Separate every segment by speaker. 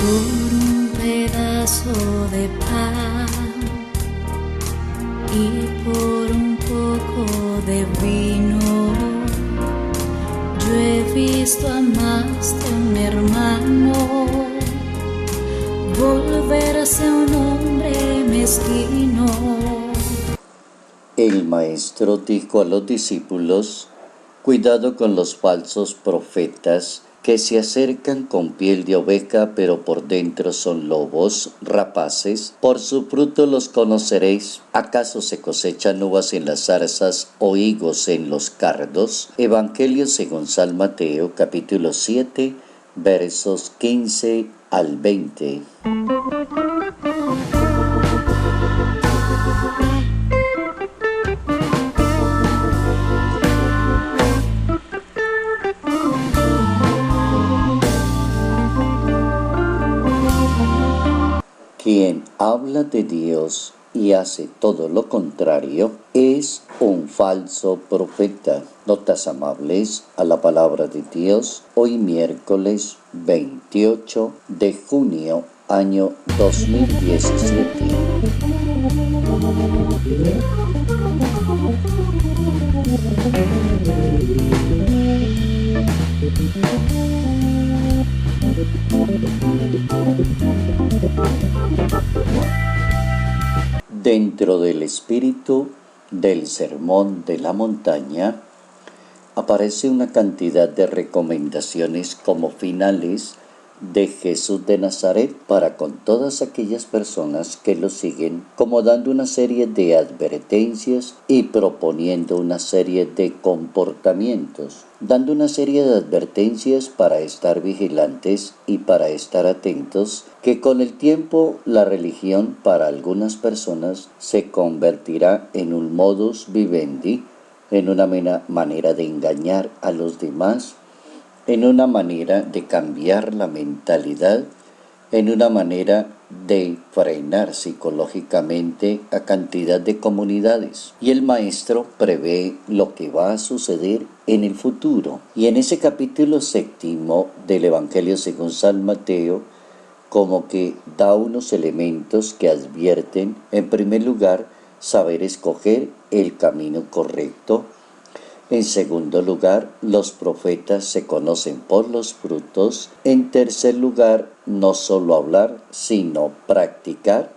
Speaker 1: por un pedazo de pan y por un poco de vino. Yo he visto a más de un hermano volverse un hombre mezquino.
Speaker 2: El maestro dijo a los discípulos: cuidado con los falsos profetas que se acercan con piel de oveja, pero por dentro son lobos rapaces. Por su fruto los conoceréis. ¿Acaso se cosechan uvas en las zarzas o higos en los cardos? Evangelio según San Mateo, capítulo 7, versos 15 al 20. Quien habla de Dios y hace todo lo contrario es un falso profeta. Notas amables a la palabra de Dios, hoy miércoles 28 de junio, año 2017. Dentro del espíritu del Sermón de la Montaña aparece una cantidad de recomendaciones como finales de Jesús de Nazaret para con todas aquellas personas que lo siguen, como dando una serie de advertencias y proponiendo una serie de comportamientos, dando una serie de advertencias para estar vigilantes y para estar atentos, que con el tiempo la religión para algunas personas se convertirá en un modus vivendi, en una manera de engañar a los demás, en una manera de cambiar la mentalidad, en una manera de frenar psicológicamente a cantidad de comunidades. Y el maestro prevé lo que va a suceder en el futuro. Y en ese capítulo 7 del Evangelio según San Mateo, como que da unos elementos que advierten, en primer lugar, saber escoger el camino correcto. En segundo lugar, los profetas se conocen por los frutos. En tercer lugar, no solo hablar, sino practicar.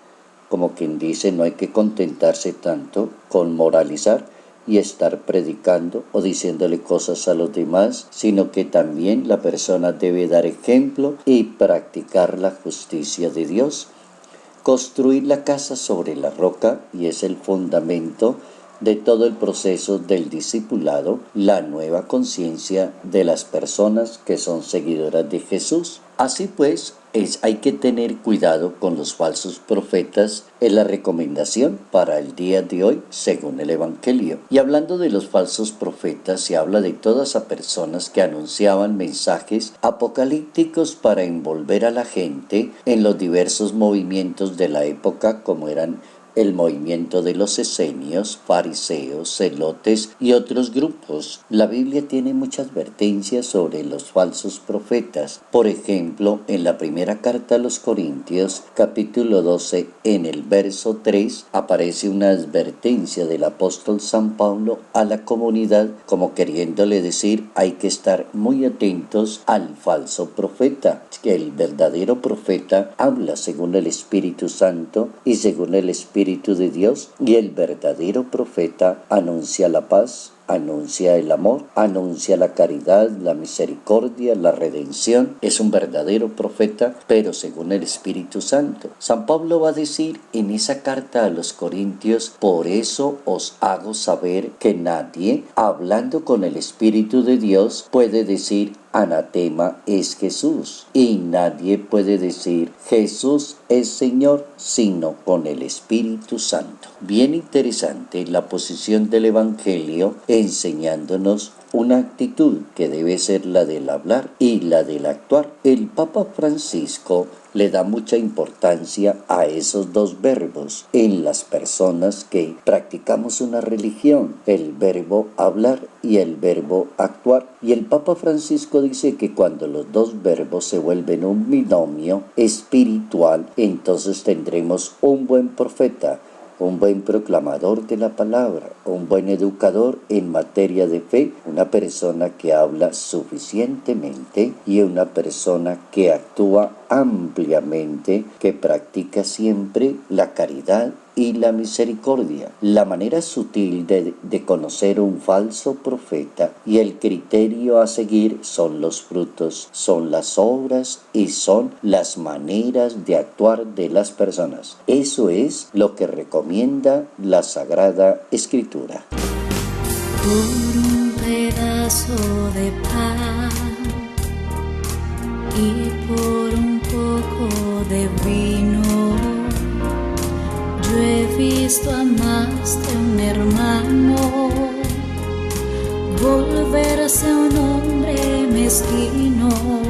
Speaker 2: Como quien dice, no hay que contentarse tanto con moralizar y estar predicando o diciéndole cosas a los demás, sino que también la persona debe dar ejemplo y practicar la justicia de Dios. Construir la casa sobre la roca, y es el fundamento de todo el proceso del discipulado, la nueva conciencia de las personas que son seguidoras de Jesús. Así pues, hay que tener cuidado con los falsos profetas, es la recomendación para el día de hoy según el Evangelio. Y hablando de los falsos profetas, se habla de todas las personas que anunciaban mensajes apocalípticos para envolver a la gente en los diversos movimientos de la época, como eran el movimiento de los esenios, fariseos, celotes y otros grupos. La Biblia tiene muchas advertencias sobre los falsos profetas. Por ejemplo, en la primera carta a los Corintios, capítulo 12, en el verso 3, aparece una advertencia del apóstol San Pablo a la comunidad, como queriéndole decir, hay que estar muy atentos al falso profeta, que el verdadero profeta habla según el Espíritu Santo y según el Espíritu de Dios, y el verdadero profeta anuncia la paz, anuncia el amor, anuncia la caridad, la misericordia, la redención. Es un verdadero profeta, pero según el Espíritu Santo. San Pablo va a decir en esa carta a los Corintios: por eso os hago saber que nadie, hablando con el Espíritu de Dios, puede decir anatema es Jesús, y nadie puede decir Jesús es Señor sino con el Espíritu Santo. Bien interesante la posición del Evangelio enseñándonos una actitud que debe ser la del hablar y la del actuar. El Papa Francisco le da mucha importancia a esos dos verbos en las personas que practicamos una religión, el verbo hablar y el verbo actuar. Y el Papa Francisco dice que cuando los dos verbos se vuelven un binomio espiritual, entonces tendremos un buen profeta, un buen proclamador de la palabra, un buen educador en materia de fe, una persona que habla suficientemente y una persona que actúa ampliamente, que practica siempre la caridad y la misericordia. La manera sutil de conocer un falso profeta y el criterio a seguir son los frutos, son las obras y son las maneras de actuar de las personas. Eso es lo que recomienda la Sagrada Escritura.
Speaker 1: Por un pedazo de pan y por un poco de vino, yo he visto a más de un hermano volverse un hombre mezquino.